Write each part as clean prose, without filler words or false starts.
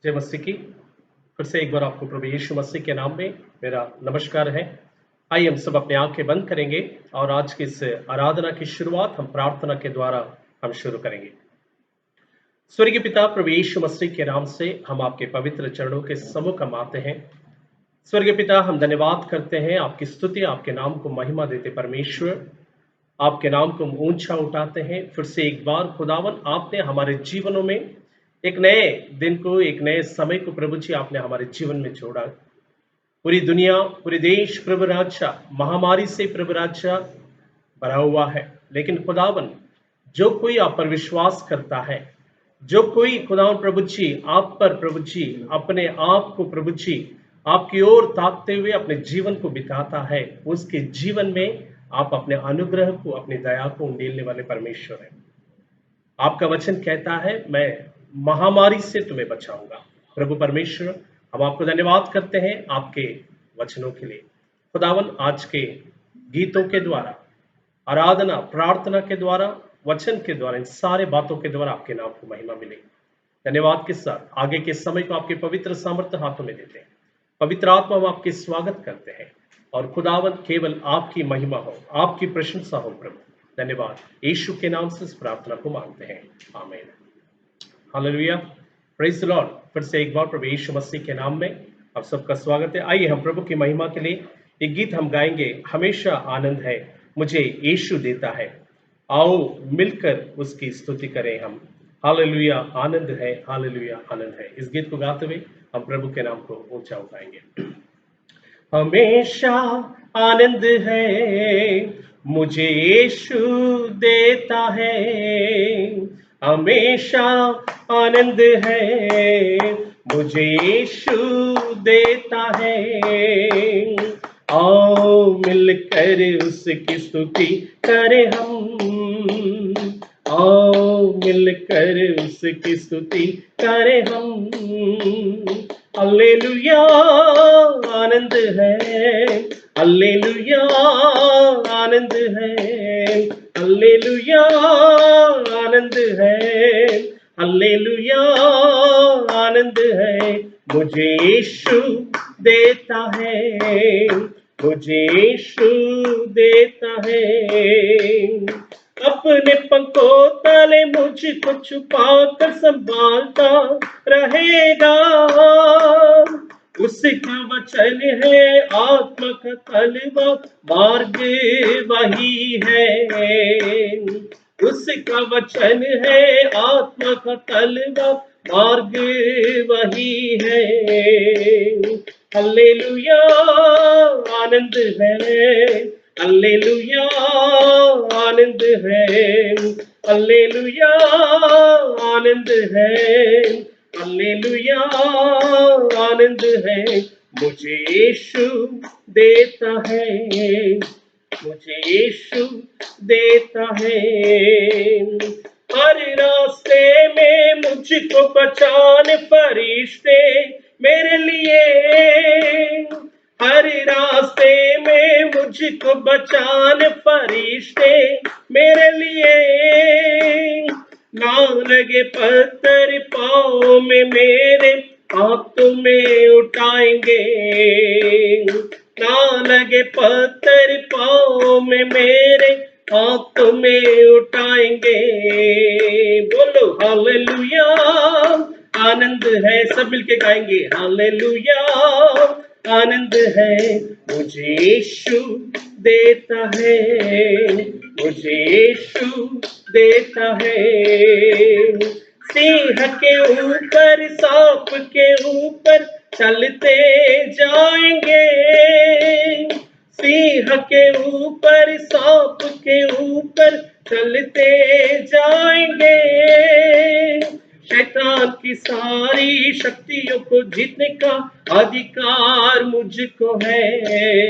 जय मसीह की। फिर से एक बार आपको प्रभु यीशु मसीह के नाम में मेरा नमस्कार है। आइए हम सब अपने आंखें बंद करेंगे और आज की इस आराधना की शुरुआत हम प्रार्थना के द्वारा हम शुरू करेंगे। स्वर्गीय पिता, प्रभु यीशु मसीह के नाम से हम आपके पवित्र चरणों के सम्मुख हम आते हैं। स्वर्गीय पिता, हम धन्यवाद करते हैं, आपकी स्तुति, आपके नाम को महिमा देते परमेश्वर, आपके नाम को हम ऊंचा उठाते हैं। फिर से एक बार खुदावन, आपने हमारे जीवनों में एक नए दिन को, एक नए समय को प्रभु जी आपने हमारे जीवन में जोड़ा। पूरी दुनिया, पूरे देश प्रभु राजा महामारी से प्रभु राजा भरा हुआ है, लेकिन खुदावन जो कोई आप पर विश्वास करता है, जो कोई खुदावन प्रभु जी आप पर प्रभु जी अपने आप को प्रभु जी आपकी ओर ताकते हुए अपने जीवन को बिताता है, उसके जीवन में आप अपने अनुग्रह को, अपनी दया को उंडेलने वाले परमेश्वर हैं। आपका वचन कहता है, मैं महामारी से तुम्हें बचाऊंगा। प्रभु परमेश्वर, हम आपको धन्यवाद करते हैं आपके वचनों के लिए। खुदावन, आज के गीतों के द्वारा, आराधना प्रार्थना के द्वारा, वचन के द्वारा, इन सारे बातों के द्वारा आपके नाम को महिमा मिले। धन्यवाद के साथ आगे के समय को आपके पवित्र सामर्थ्य हाथों में देते हैं। पवित्र आत्मा, हम आपके स्वागत करते हैं और खुदावन केवल आपकी महिमा हो, आपकी प्रशंसा हो प्रभु। धन्यवाद, यीशु के नाम से इस प्रार्थना को मांगते हैं, आमीन। Hallelujah, praise the Lord. फिर से एक बार प्रभु यीशु मसीह के नाम में आप सबका स्वागत है। आइए हम प्रभु की महिमा के लिए एक गीत हम गाएंगे, हमेशा आनंद है मुझे यीशु देता है। आओ मिलकर उसकी स्तुति करें हम। हालेलुया, आनंद है, हालेलुया, आनंद है। इस गीत को गाते हुए हम प्रभु के नाम को ऊंचा उठाएंगे। हमेशा आनंद है मुझे यीशु देता है, हमेशा आनंद है मुझे यीशु देता है। आओ मिलकर उसकी स्तुति करें हम, आओ मिलकर उसकी स्तुति करें हम। हालेलुया, आनंद है, हालेलुया, आनंद है, हालेलुया, आनंद है, हालेलुया, आनंद है मुझे यीशु देता है, मुझे यीशु देता है। अपने पंखों तले मुझको छुपा कर संभालता रहेगा, उसका वचन है आत्मा का तलवा, मार्ग वही है। उसका वचन है आत्मा का तलवा, मार्ग वही है। हालेलुया, आनंद है, हालेलुया, आनंद है, हालेलुया, आनंद है, हालेलुया, आनंद है मुझे यीशु देता है, मुझे यीशु देता है। हर रास्ते में मुझको पहचान फरिश्ते मेरे लिए, हर रास्ते में मुझको बचान फरिश्ते मेरे लिए। ना लगे पत्थर पाँव में मेरे, हाथ में उठाएंगे, ना लगे पत्थर पाँव में मेरे, हाथ में उठाएंगे। बोलो हालेलुया, आनंद है, सब मिलके गाएंगे। हालेलुया, आनंद है मुझे यीशु देता है, मुझे यीशु देता है। सिंह के ऊपर, सांप के ऊपर चलते जाएंगे, सिंह के ऊपर, सांप के ऊपर चलते जाएंगे। शैतान की सारी शक्तियों को जीतने का अधिकार मुझको है,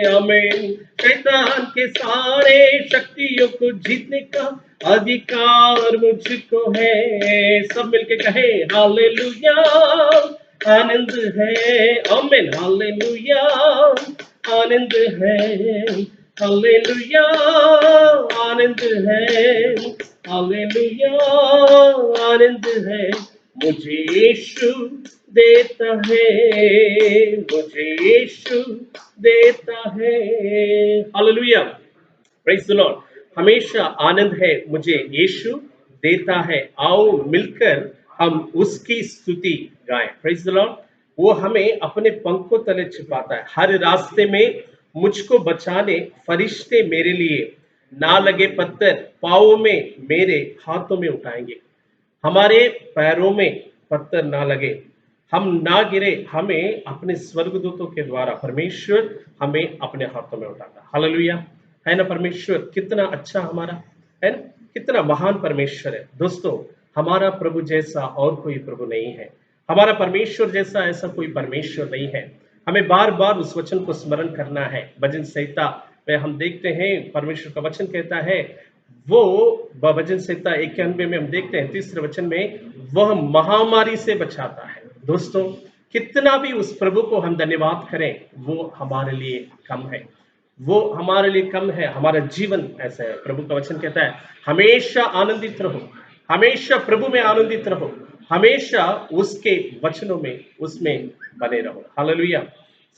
आमीन। शैतान के सारे शक्तियों को जीतने का अधिकार मुझको है। सब मिलके कहे हालेलुया, आनंद है, आमीन। हालेलुया, आनंद है, हालेलुया, आनंद है, हालेलुया, आनंद है मुझे यीशु देता है, मुझे यीशु देता है। Hallelujah, praise the Lord. हमेशा आनंद है मुझे यीशु देता है। आओ मिलकर हम उसकी स्तुति गाएं। Praise the Lord. वो हमें अपने पंखों तले छिपाता है। हर रास्ते में मुझको बचाने फरिश्ते मेरे लिए, ना लगे पत्थर पाँवों में मेरे हाथों में उठाएंगे। हमारे पैरों में पत्थर ना लगे, हम ना गिरे, हमें अपने स्वर्गदूतों के द्वारा परमेश्वर हमें अपने हाथों में उठाता है। हालेलुया, है ना। परमेश्वर कितना अच्छा हमारा, है ना, कितना महान परमेश्वर है। दोस्तों, हमारा प्रभु जैसा और कोई प्रभु नहीं है। हमारा परमेश्वर जैसा ऐसा कोई परमेश्वर नहीं है। हमें बार बार उस वचन को स्मरण करना है। भजन संहिता में हम देखते हैं, परमेश्वर का वचन कहता है, वो भजन संहिता 91 में हम देखते हैं तीसरे वचन में, वह महामारी से बचाता है। दोस्तों, कितना भी उस प्रभु को हम धन्यवाद करें, वो हमारे लिए कम है। वो हमारे लिए कम है। हमारा जीवन ऐसा है। प्रभु का वचन कहता है, हमेशा आनंदित रहो, हमेशा प्रभु में आनंदित रहो, हमेशा उसके वचनों में, उसमें बने रहो। हालेलुया।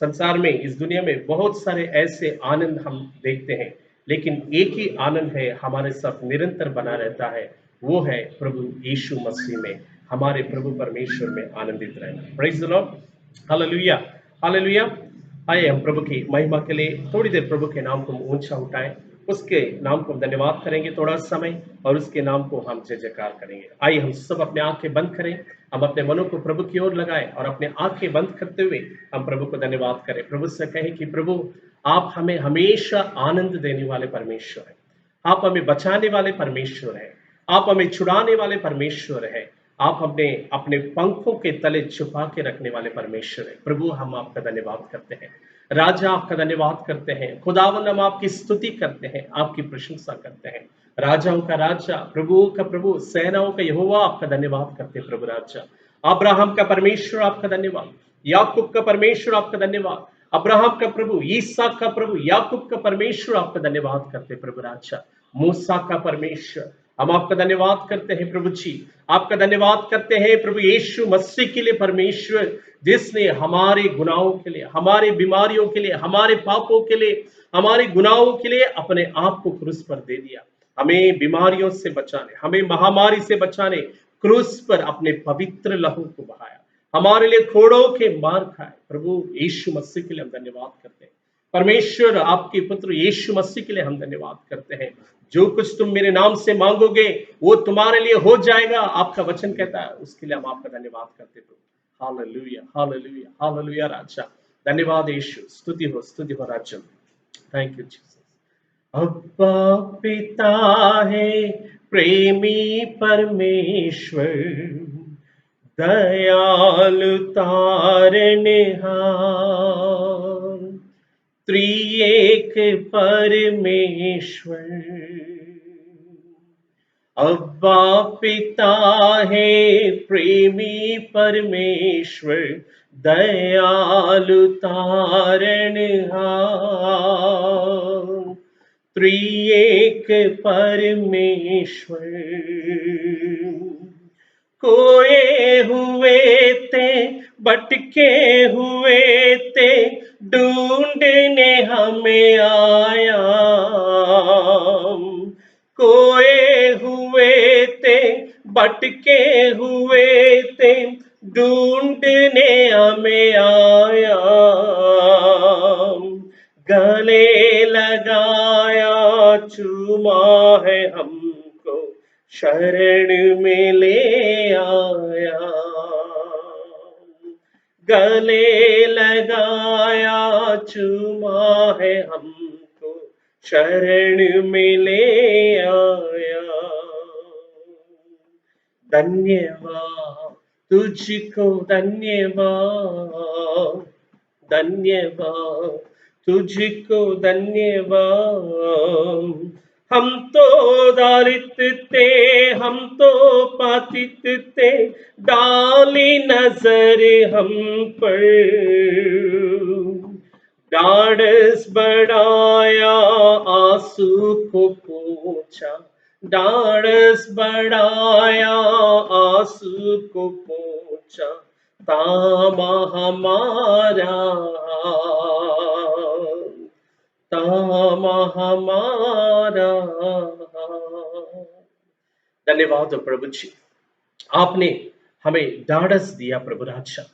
संसार में, इस दुनिया में बहुत सारे ऐसे आनंद हम देखते हैं, लेकिन एक ही आनंद है हमारे साथ निरंतर बना रहता है, वो है प्रभु यीशु मसीह में, हमारे प्रभु परमेश्वर में आनंदित रहना। Praise the Lord. Hallelujah, hallelujah. आइए हम प्रभु की महिमा के लिए थोड़ी देर प्रभु के नाम को हम ऊंचा उठाएं, उसके नाम को हम धन्यवाद करेंगे थोड़ा समय, और उसके नाम को हम जय जयकार करेंगे। आइए हम सब अपने आंखें बंद करें, हम अपने मनों को प्रभु की ओर लगाएं और अपने आंखें बंद करते हुए हम प्रभु को धन्यवाद करें। प्रभु से कहें कि प्रभु, आप हमें हमेशा आनंद देने वाले परमेश्वर हैं, आप हमें बचाने वाले परमेश्वर हैं, आप हमें छुड़ाने वाले परमेश्वर हैं, आप हमने अपने पंखों के तले छुपा के रखने वाले परमेश्वर है। प्रभु, हम आपका धन्यवाद करते हैं। राजा, आपका धन्यवाद करते हैं। खुदावंद, हम आपकी स्तुति करते हैं, आपकी प्रशंसा करते हैं। राजाओं का राजा, प्रभुओं का प्रभु, सेनाओं का यहोवा, आपका धन्यवाद करते हैं। प्रभु राजा, अब्राहम का परमेश्वर आपका धन्यवाद, याकूब का परमेश्वर आपका धन्यवाद, अब्राहम का प्रभु, ईसाक का प्रभु, याकूब का परमेश्वर आपका धन्यवाद करते हैं। प्रभु राजा, मूसा का परमेश्वर, हम आपका धन्यवाद करते हैं। प्रभु जी, आपका धन्यवाद करते हैं प्रभु यीशु मसीह के लिए परमेश्वर, जिसने हमारे गुनाहों के लिए, हमारे बीमारियों के लिए, हमारे पापों के लिए, हमारे गुनाहों के लिए अपने आप को क्रूस पर दे दिया, हमें बीमारियों से बचाने, हमें महामारी से बचाने क्रूस पर अपने पवित्र लहू को बहाया, हमारे लिए खोड़ों के मार खाए। प्रभु यीशु मसीह के लिए हम धन्यवाद करते हैं। परमेश्वर, आपके पुत्र यीशु मसीह के लिए हम धन्यवाद करते हैं। जो कुछ तुम मेरे नाम से मांगोगे वो तुम्हारे लिए हो जाएगा, आपका वचन कहता है, उसके लिए हम आपका धन्यवाद करते हैं। हालेलुया, हालेलुया, हालेलुया राजा। धन्यवाद यीशु, स्तुति हो राजा। Thank you Jesus. अब्बा पिता है प्रेमी परमेश्वर, दयालु तारनहार, त्रिएक परमेश्वर। अब्बा पिता है प्रेमी परमेश्वर, दयालु तारनहार, त्रिएक परमेश्वर। खोए हुए थे, भटके हुए थे, ढूंढने हमें आया। खोए हुए थे, भटके हुए थे, ढूंढने हमें आया। गले लगाया, चूमा है हमको, शरण में ले आया। गले लगाया, चूमा है हमको, शरण में ले आया। धन्यवाद तुझको, धन्यवाद, धन्यवाद तुझको, धन्यवाद। हम तो दलित थे, हम तो पतित थे, डाली नजर हम पर, ढाढ़स बढ़ाया, आंसू को पोंछा, ढाढ़स बढ़ाया, आंसू को पोंछा, तामा हमारा, तामा हमारा। धन्यवाद हो प्रभु जी, आपने हमें ढाढ़स दिया प्रभु राजा।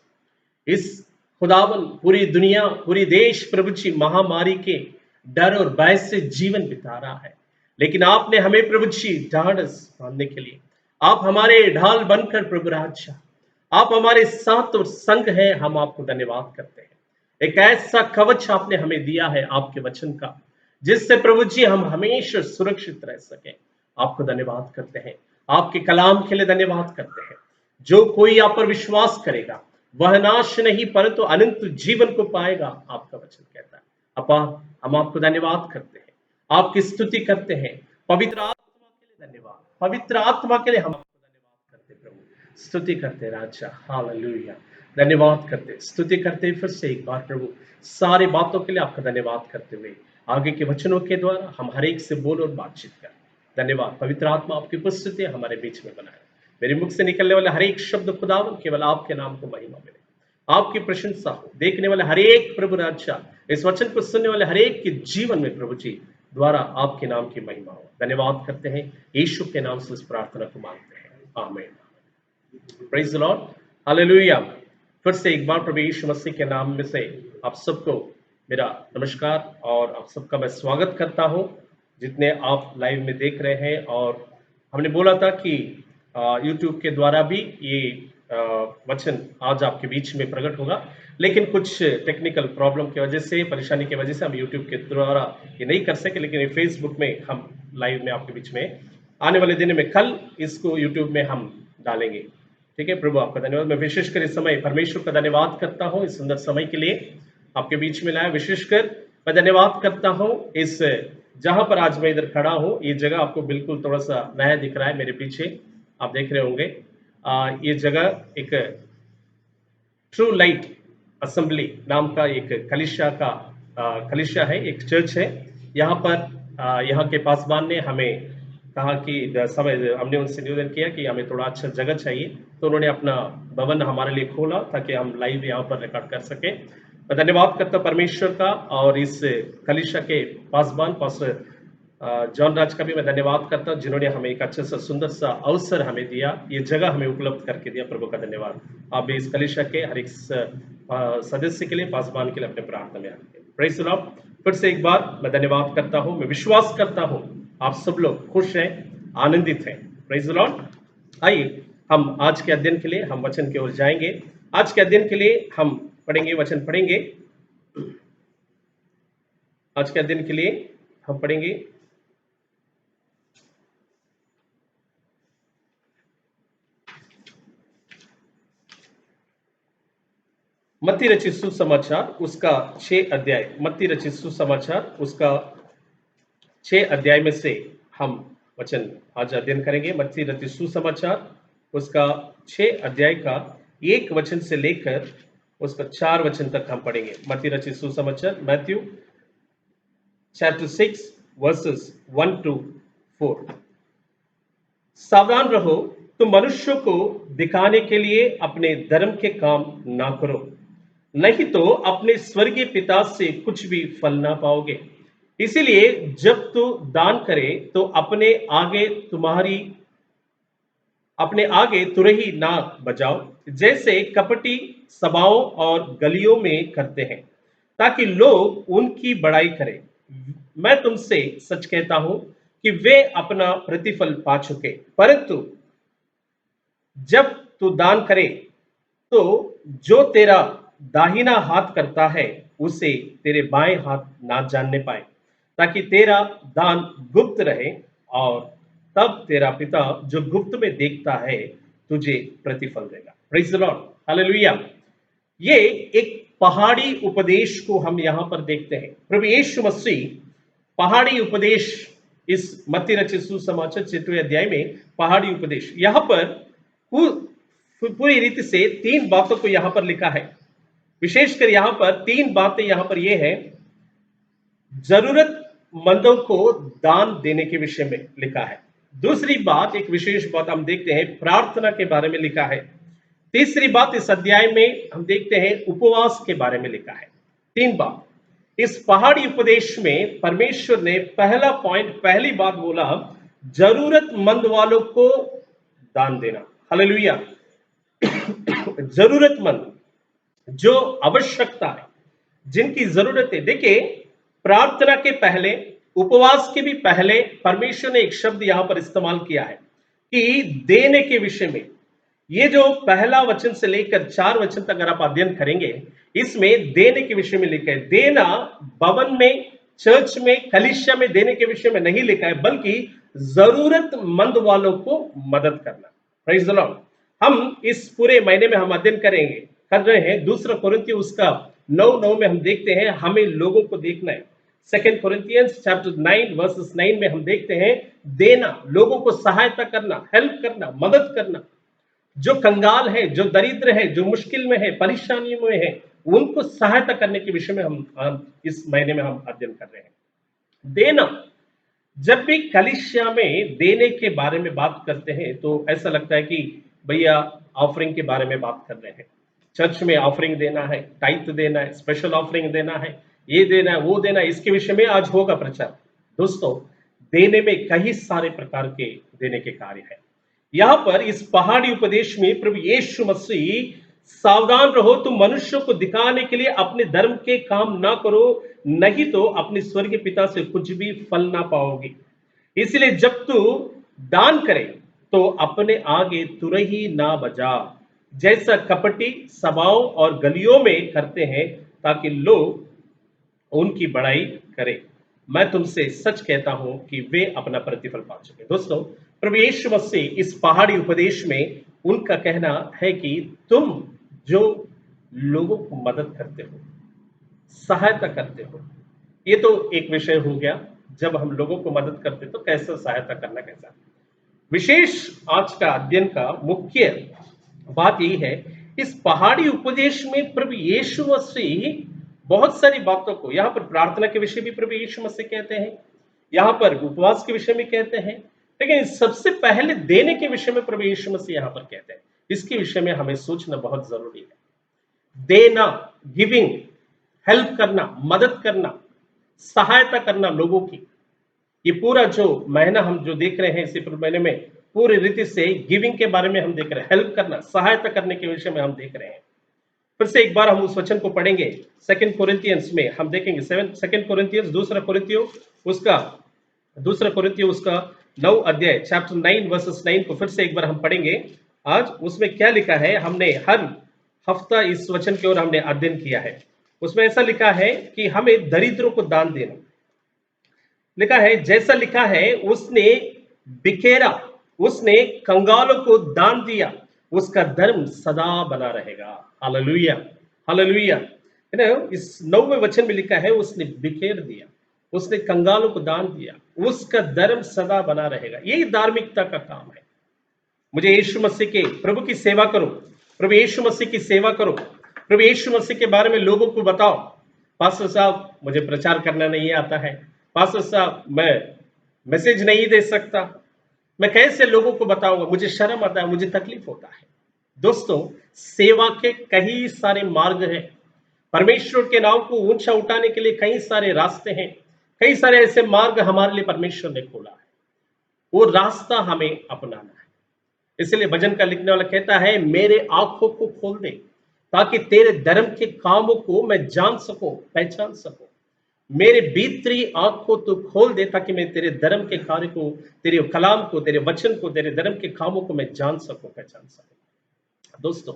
इस खुदावन पूरी दुनिया, पूरी देश प्रभु जी महामारी के डर और भय से जीवन बिता रहा है, लेकिन आपने हमें प्रभु जी ढाढ़स बांधने के लिए, आप हमारे ढाल बनकर प्रभु राजा, आप हमारे साथ और संग हैं। हम आपको धन्यवाद करते हैं। एक ऐसा कवच आपने हमें दिया है आपके वचन का, जिससे प्रभु जी हम हमेशा सुरक्षित रह सके। आपको धन्यवाद करते हैं, आपके कलाम के लिए धन्यवाद करते हैं। जो कोई आप पर विश्वास करेगा वह नाश नहीं परंतु अनंत जीवन को पाएगा, आपका वचन कहता है। अपा, हम आपको धन्यवाद करते हैं, आपकी स्तुति करते हैं। पवित्र आत्मा के लिए धन्यवाद, पवित्र आत्मा के लिए हम आपको धन्यवाद करते प्रभु, स्तुति करते राजा। हालेलुया, धन्यवाद करते, स्तुति करते फिर से एक बार प्रभु, सारी बातों के लिए आपका धन्यवाद करते हुए आगे के वचनों के द्वारा हम हर एक से बोल और बातचीत कर। धन्यवाद, पवित्र आत्मा आपकी उपस्थिति हमारे बीच में बनाए। मेरे मुख से निकलने वाला हर एक शब्द खुदावन केवल आपके नाम को महिमा मिले, आपकी प्रशंसा हो। देखने वाले हर एक प्रभु राजा, इस वचन को सुनने वाले हर एक के जीवन में प्रभु जी द्वारा आपके नाम की महिमा हो। धन्यवाद करते हैं, यीशु के नाम से इस प्रार्थना को मांगते हैं, आमीन। Praise the Lord, hallelujah. फिर से एक बार प्रभु यीशु मसीह के नाम में से आप सबको मेरा नमस्कार और आप सबका मैं स्वागत करता हूं, जितने आप लाइव में देख रहे हैं। और हमने बोला था कि यूट्यूब के द्वारा भी ये वचन आज आपके बीच में प्रकट होगा, लेकिन कुछ टेक्निकल प्रॉब्लम की वजह से, परेशानी की वजह से हम यूट्यूब के द्वारा ये नहीं कर सके, लेकिन ये फेसबुक में हम लाइव में आपके बीच में आने वाले दिन में कल इसको यूट्यूब में हम डालेंगे। ठीक है, प्रभु आपका धन्यवाद। मैं विशेषकर इस समय परमेश्वर का धन्यवाद करता हूँ इस सुंदर समय के लिए आपके बीच में लाया। विशेषकर मैं धन्यवाद करता हूँ इस जहां पर आज मैं इधर खड़ा हूँ, ये जगह आपको बिल्कुल थोड़ा सा नया दिख रहा है मेरे पीछे, आप देख रहे होंगे। ये जगह एक ट्रू लाइट असेंबली नाम का एक कलिशा है, एक चर्च है। यहाँ पर यहाँ के पासवान ने हमें कहा कि समय, हमने उनसे निवेदन किया कि हमें थोड़ा अच्छा जगह चाहिए, तो उन्होंने अपना भवन हमारे लिए खोला ताकि हम लाइव यहाँ पर रिकॉर्ड कर सके। मैं धन्यवाद करता परमेश्वर का, और इस कलिशा के पासवान पास्टर जॉन राज का भी मैं धन्यवाद करता हूं, जिन्होंने हमें एक अच्छा सा सुंदर सा अवसर हमें दिया, ये जगह हमें उपलब्ध करके दिया। प्रभु का धन्यवाद। आप भी इस कलिशा के हर एक सदस्य के लिए, पासवान के लिए अपने प्रार्थना में आते हैं। Praise the Lord. फिर से एक बार मैं धन्यवाद करता हूं। मैं विश्वास करता हूं आप सब लोग खुश हैं, आनंदित हैं। Praise the Lord. आइए हम आज के अध्ययन के लिए हम वचन की ओर जाएंगे। आज के अध्ययन के लिए हम पढ़ेंगे, वचन पढ़ेंगे। आज के अध्ययन के लिए हम पढ़ेंगे मत्ती रचित सुसमाचार उसका 6 अध्याय, मत्ती रचित सुसमाचार उसका 6 अध्याय में से हम वचन आज अध्ययन करेंगे। मत्ती रचित सुसमाचार उसका 6 अध्याय का 1 वचन से लेकर उसका 4 वचन तक हम पढ़ेंगे। मत्ती रचित सुसमाचार, मैथ्यू चैप्टर 6 वर्सेस 1 to 4। सावधान रहो, तुम मनुष्यों को दिखाने के लिए अपने धर्म के काम ना करो, नहीं तो अपने स्वर्गीय पिता से कुछ भी फल ना पाओगे। इसीलिए जब तू दान करे तो अपने आगे तुरही ना बजाओ, जैसे कपटी सभाओं और गलियों में करते हैं, ताकि लोग उनकी बड़ाई करें। मैं तुमसे सच कहता हूं कि वे अपना प्रतिफल पा चुके। परंतु जब तू दान करे तो जो तेरा दाहिना हाथ करता है उसे तेरे बाएं हाथ ना जानने पाए, ताकि तेरा दान गुप्त रहे, और तब तेरा पिता जो गुप्त में देखता है तुझे प्रतिफल देगा। Praise the Lord, hallelujah. ये एक पहाड़ी उपदेश को हम यहां पर देखते हैं। प्रभु यीशु मसीह पहाड़ी उपदेश, इस मत्ती रचित सुसमाचार 6वें अध्याय में पहाड़ी उपदेश, यहां पर पूरी रीति से 3 बातों को यहां पर लिखा है। विशेषकर यहां पर 3 बातें यहां पर यह है, जरूरतमंदों को दान देने के विषय में लिखा है। दूसरी बात, एक विशेष बात हम देखते हैं, प्रार्थना के बारे में लिखा है। तीसरी बात इस अध्याय में हम देखते हैं उपवास के बारे में लिखा है। 3 बात इस पहाड़ी उपदेश में परमेश्वर ने पहला पॉइंट, पहली बात बोला, जरूरतमंद वालों को दान देना। हालेलुया। जरूरतमंद, जो आवश्यकता है, जिनकी जरूरत है। देखिए, प्रार्थना के पहले, उपवास के भी पहले परमेश्वर ने एक शब्द यहां पर इस्तेमाल किया है कि देने के विषय में। ये जो पहला वचन से लेकर 4 वचन तक अगर आप अध्ययन करेंगे, इसमें देने के विषय में लिखा है। देना भवन में, चर्च में, कलीसिया में देने के विषय में नहीं लिखा है, बल्कि जरूरतमंद वालों को मदद करना। Praise the Lord. हम इस पूरे महीने में हम अध्ययन कर रहे हैं दूसरा कोरिन्थियों उसका 9:9 में हम देखते हैं हमें लोगों को देखना है। 2 कोरिन्थियंस चैप्टर 9 वर्सेस 9 में हम देखते हैं देना, लोगों को सहायता करना, हेल्प करना, मदद करना। जो कंगाल है, जो दरिद्र है, जो मुश्किल में है, परेशानियों में है, उनको सहायता करने के विषय में हम इस महीने में हम अध्ययन कर रहे हैं। देना, जब भी कलीसिया में देने के बारे में बात करते हैं तो ऐसा लगता है कि भैया ऑफरिंग के बारे में बात कर रहे हैं। चर्च में ऑफरिंग देना है, टाइथ देना है, स्पेशल ऑफरिंग देना है, ये देना है, वो देना है, इसके विषय में आज होगा प्रचार। दोस्तों, देने में कई सारे प्रकार के देने के कार्य हैं। यहां पर इस पहाड़ी उपदेश में प्रभु यीशु मसीह, सावधान रहो, तुम मनुष्यों को दिखाने के लिए अपने धर्म के काम ना करो, नहीं तो अपने स्वर्गीय पिता से कुछ भी फल ना पाओगे। इसलिए जब तू दान करे तो अपने आगे तुरही ना बजा, जैसा कपटी सभाओं और गलियों में करते हैं, ताकि लोग उनकी बड़ाई करें। मैं तुमसे सच कहता हूं कि वे अपना प्रतिफल पा चुके। दोस्तों, प्रभु यीशु मसीह इस पहाड़ी उपदेश में उनका कहना है कि तुम जो लोगों को मदद करते हो, सहायता करते हो, ये तो एक विषय हो गया। जब हम लोगों को मदद करते तो कैसे सहायता करना, कैसा विशेष आज का अध्ययन का मुख्य बात यही है। इस पहाड़ी उपदेश में प्रभु यीशु मसीह बहुत सारी बातों को, यहां पर प्रार्थना के विषय भी प्रभु यीशु मसीह कहते हैं, यहां पर उपवास के विषय में कहते हैं, लेकिन सबसे पहले देने के विषय में प्रभु यीशु मसीह यहां पर कहते हैं। इसके विषय में हमें सोचना बहुत जरूरी है। देना, गिविंग, हेल्प करना, मदद करना, सहायता करना लोगों की। ये पूरा जो महीना हम जो देख रहे हैं, इसी महीने में पूरी रीति से गिविंग के बारे में हम देख रहे हैं, हेल्प करना, सहायता करने के विषय में हम देख रहे हैं। फिर से एक बार हम उस वचन को पढ़ेंगे। 2 कोरिन्थियंस में हम देखेंगे 2 कोरिन्थियंस दूसरा कोरिन्थियों उसका 9 अध्याय चैप्टर 9 वर्सेस 9 को फिर से एक बार हम पढ़ेंगे आज। उसमें क्या लिखा है, हमने हर हफ्ता इस वचन की ओर हमने अध्ययन किया है। उसमें ऐसा लिखा है कि हमें दरिद्रों को दान देना। लिखा है, जैसा लिखा है, उसने बिखेरा, उसने कंगालों को दान दिया, उसका धर्म सदा बना रहेगा। Hallelujah, hallelujah. इस 9वें वचन में लिखा है, उसने बिखेर दिया, उसने कंगालों को दान दिया, उसका धर्म सदा बना रहेगा। यही धार्मिकता का काम है। मुझे यीशु मसीह के, प्रभु की सेवा करो, प्रभु यीशु मसीह की सेवा करो, प्रभु यीशु मसीह के बारे में लोगों को बताओ। पास्टर साहब, मुझे प्रचार करना नहीं आता है, पास्टर साहब मैं मैसेज नहीं दे सकता, मैं कैसे लोगों को बताऊंगा, मुझे शर्म आता है, मुझे तकलीफ होता है। दोस्तों, सेवा के कई सारे मार्ग हैं। परमेश्वर के नाम को ऊंचा उठाने के लिए कई सारे रास्ते हैं, कई सारे ऐसे मार्ग हमारे लिए परमेश्वर ने खोला है। वो रास्ता हमें अपनाना है। इसलिए भजन का लिखने वाला कहता है, मेरे आंखों को खोल दे ताकि तेरे धर्म के कामों को मैं जान सकूं, पहचान सकूं। मेरे भीतरी आंख को तो खोल दे ताकि मैं तेरे धर्म के कार्य को, तेरे कलाम को, तेरे वचन को, तेरे धर्म के कामों को मैं जान सकूं, पहचान सकूं। दोस्तों,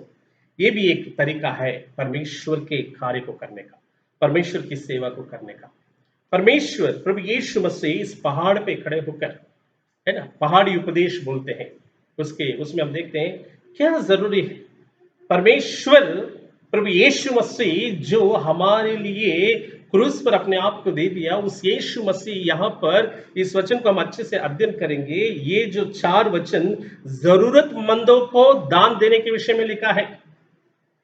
ये भी एक तरीका है परमेश्वर के कार्य को करने का, परमेश्वर की सेवा को करने का। परमेश्वर प्रभु यीशु मसीह इस पहाड़ पे खड़े होकर, है ना, पहाड़ी उपदेश बोलते हैं, उसमें हम देखते हैं क्या जरूरी है। परमेश्वर प्रभु यीशु मसीह जो हमारे लिए क्रूस पर अपने आप को दे दिया, उस यीशु मसीह, यहां पर इस वचन को हम अच्छे से अध्ययन करेंगे। ये जो 4 वचन जरूरतमंदों को दान देने के विषय में लिखा है।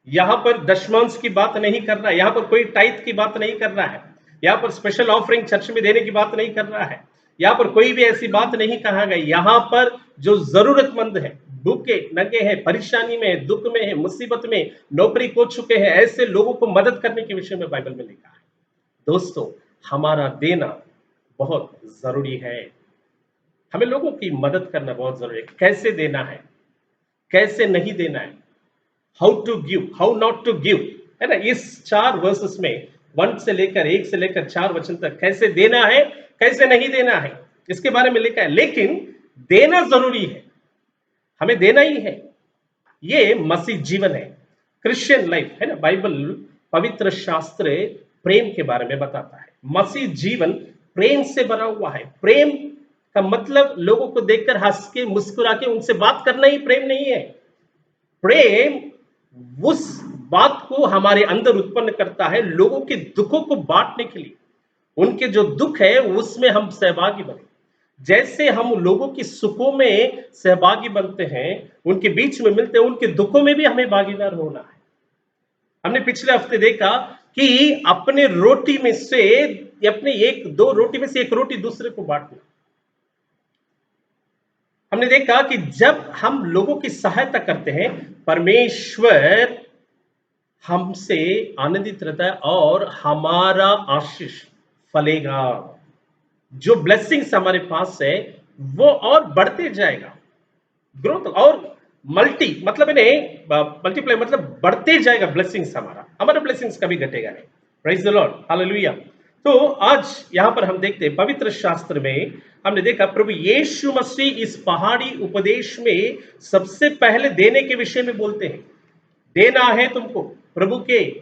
यहां पर दशमांश की बात नहीं कर रहा है, यहां पर कोई टाइथ की बात नहीं कर रहा है, यहां पर स्पेशल ऑफरिंग चर्च में देने की बात नहीं कर रहा है, यहां पर कोई भी ऐसी बात नहीं कहा गया। यहां पर जो जरूरतमंद है, भूखे नंगे हैं, परेशानी में है, दुख में है, मुसीबत में, नौकरी खो चुके हैं, ऐसे लोगों को मदद करने के विषय में बाइबल में लिखा है। दोस्तों, हमारा देना बहुत जरूरी है। हमें लोगों की मदद करना बहुत जरूरी है। कैसे देना है, कैसे नहीं देना है, how to give, how not to give, है ना। इस 4 वर्सेस में 1 से लेकर 1 से लेकर 4 वचन तक कैसे देना है, कैसे नहीं देना है, इसके बारे में लिखा है। लेकिन देना जरूरी है, हमें देना ही है। ये मसीह जीवन है, क्रिश्चियन लाइफ है ना। बाइबल, पवित्र शास्त्र प्रेम के बारे में बताता है। मसीह जीवन प्रेम से भरा हुआ है। प्रेम का मतलब लोगों को देखकर हंस के मुस्कुरा के उनसे बात करना ही प्रेम नहीं है। प्रेम उस बात को हमारे अंदर उत्पन्न करता है, लोगों के दुखों को बांटने के लिए। उनके जो दुख है उसमें हम सहभागी बने। जैसे हम लोगों की सुखों में सहभागी बनते हैं, उनके बीच में मिलते हैं, उनके दुखों में भी हमें भागीदार होना है। हमने पिछले हफ्ते देखा कि अपने रोटी में से, अपने 1-2 रोटी में से 1 रोटी दूसरे को बांटना। हमने देखा कि जब हम लोगों की सहायता करते हैं, परमेश्वर हमसे आनंदित रहता है और हमारा आशीष फलेगा। जो ब्लेसिंग्स हमारे पास है वो और बढ़ते जाएगा। ग्रोथ और मल्टीप्लाई मतलब बढ़ते जाएगा। ब्लेसिंग्स हमारा ब्लेसिंग्स कभी घटेगा नहीं। Praise the Lord, hallelujah. तो आज यहां पर हम देखते हैं पवित्र शास्त्र में हमने देखा प्रभु यीशु मसीह इस पहाड़ी उपदेश में सबसे पहले देने के विषय में बोलते हैं। देना है तुमको, प्रभु के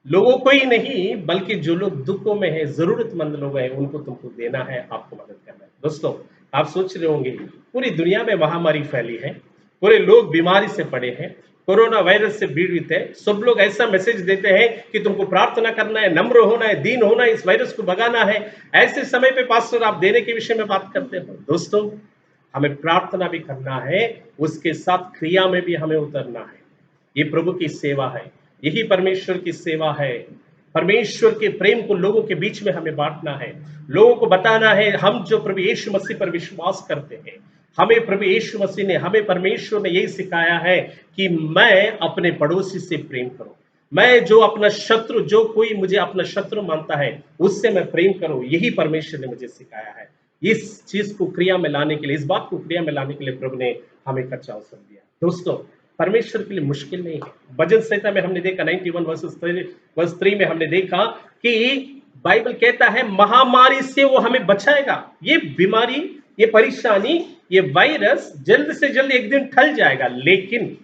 लोगों को ही नहीं बल्कि जो लोग दुखों में है, जरूरतमंद लोग हैं, उनको तुमको देना है, आपको मदद करना है। दोस्तों, आप सोच रहे होंगे पूरी दुनिया में महामारी फैली है, पूरे लोग बीमारी से पड़े हैं, कोरोना वायरस से पीड़ित है। सब लोग ऐसा मैसेज देते हैं कि तुमको प्रार्थना करना है, नम्र होना है, दीन होना है, इस वायरस को भगाना है। ऐसे समय पे पास्टर आप देने के विषय में बात करते हो। दोस्तों, हमें प्रार्थना भी करना है, उसके साथ क्रिया में भी हमें उतरना है। ये प्रभु की सेवा है, यही परमेश्वर की सेवा है। परमेश्वर के प्रेम को लोगों के बीच में हमें बांटना है, लोगों को बताना है हम जो प्रभु यीशु मसीह पर विश्वास करते हैं। हमें प्रभु यीशु मसीह ने, हमें परमेश्वर ने यही सिखाया है कि मैं अपने पड़ोसी से प्रेम करूं। मैं जो अपना शत्रु, जो कोई मुझे अपना शत्रु मानता है, उससे मैं प्रेम करूं। यही परमेश्वर ने मुझे सिखाया है। इस चीज को क्रिया में लाने के लिए, इस बात को क्रिया में लाने के लिए प्रभु ने हमें कच्चा अवसर दिया। दोस्तों, परमेश्वर के लिए मुश्किल नहीं है। भजन संहिता में हमने देखा 91 वर्स 3 में हमने देखा कि बाइबल कहता है महामारी से वो हमें बचाएगा। ये बीमारी, ये परेशानी, ये वायरस जल्द से जल्द एक दिन टल जाएगा। लेकिन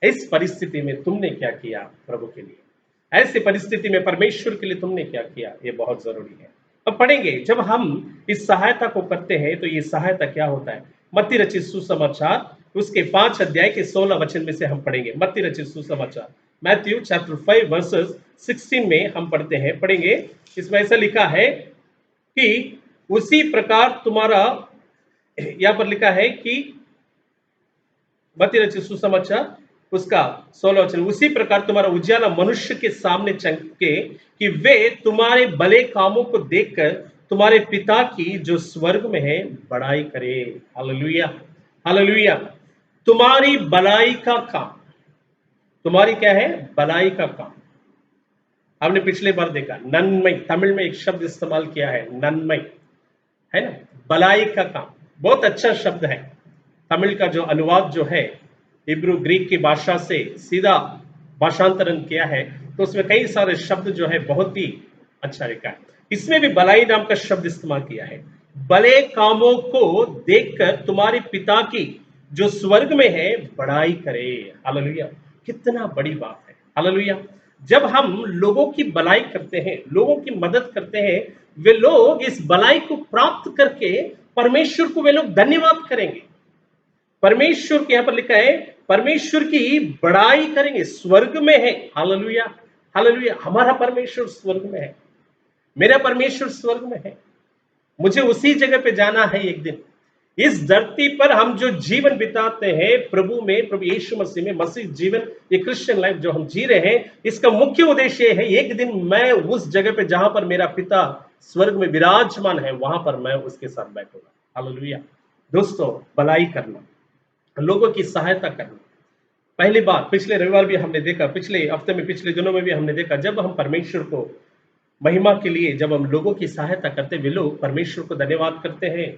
इस परिस्थिति में तुमने क्या किया प्रभु के लिए? ऐसी परिस्थिति में परमेश्वर के लिए तुमने क्या किया? ये बहुत जरूरी है। अब पढ़ेंगे, जब हम इस सहायता को करते हैं तो ये सहायता क्या होता है। मत्ती रचित सुसमाचार उसके 5 अध्याय के 16 वचन में से हम पढ़ेंगे। मत्ती रचित सुसमाचार, मैथ्यू चैप्टर 5 वर्सेस 16 में हम पढ़ते हैं, पढ़ेंगे। इसमें ऐसा लिखा है कि उसी प्रकार तुम्हारा, यहां पर लिखा है कि मत्ती रचित सुसमाचार उसका 16 वचन, उसी प्रकार तुम्हारा उजाला मनुष्य के सामने चमके कि वे तुम्हारे भले कामों को देखकर तुम्हारे पिता की जो स्वर्ग में है बड़ाई करे। Hallelujah, hallelujah. तुम्हारी भलाई का काम, तुम्हारी क्या है? भलाई का काम। हमने पिछले बार देखा नन्मय, तमिल में एक शब्द इस्तेमाल किया है, नन्मय, है ना, भलाई का काम। बहुत अच्छा शब्द है। तमिल का जो अनुवाद जो है हिब्रू ग्रीक की भाषा से सीधा भाषांतरण किया है, तो उसमें कई सारे शब्द जो है बहुत ही अच्छा लिखा है। इसमें भी भलाई नाम का शब्द इस्तेमाल किया है। भले कामों को देखकर तुम्हारे पिता की जो स्वर्ग में है बड़ाई करे। हालेलुया, कितना बड़ी बात है। हालेलुया। जब हम लोगों की भलाई करते हैं, लोगों की मदद करते हैं, वे लोग इस भलाई को प्राप्त करके परमेश्वर को वे लोग धन्यवाद करेंगे। परमेश्वर के यहां पर लिखा है परमेश्वर की बड़ाई करेंगे, स्वर्ग में है। Hallelujah, hallelujah. हमारा परमेश्वर स्वर्ग में है, मेरा परमेश्वर स्वर्ग में है। मुझे उसी जगह पे जाना है एक दिन। इस धरती पर हम जो जीवन बिताते हैं प्रभु में, प्रभु यीशु मसीह में, मसीह जीवन, ये क्रिश्चियन लाइफ जो हम जी रहे हैं, इसका मुख्य उद्देश्य है एक दिन मैं उस जगह पे जहां पर मेरा पिता स्वर्ग में विराजमान है, वहां पर मैं उसके साथ बैठूंगा। हालेलुया। दोस्तों, भलाई करना, लोगों की सहायता करना। पहली बार पिछले रविवार भी हमने देखा, पिछले हफ्ते में, पिछले दिनों में भी हमने देखा, जब हम परमेश्वर को महिमा के लिए जब हम लोगों की सहायता करते, वे लोग परमेश्वर को धन्यवाद करते हैं।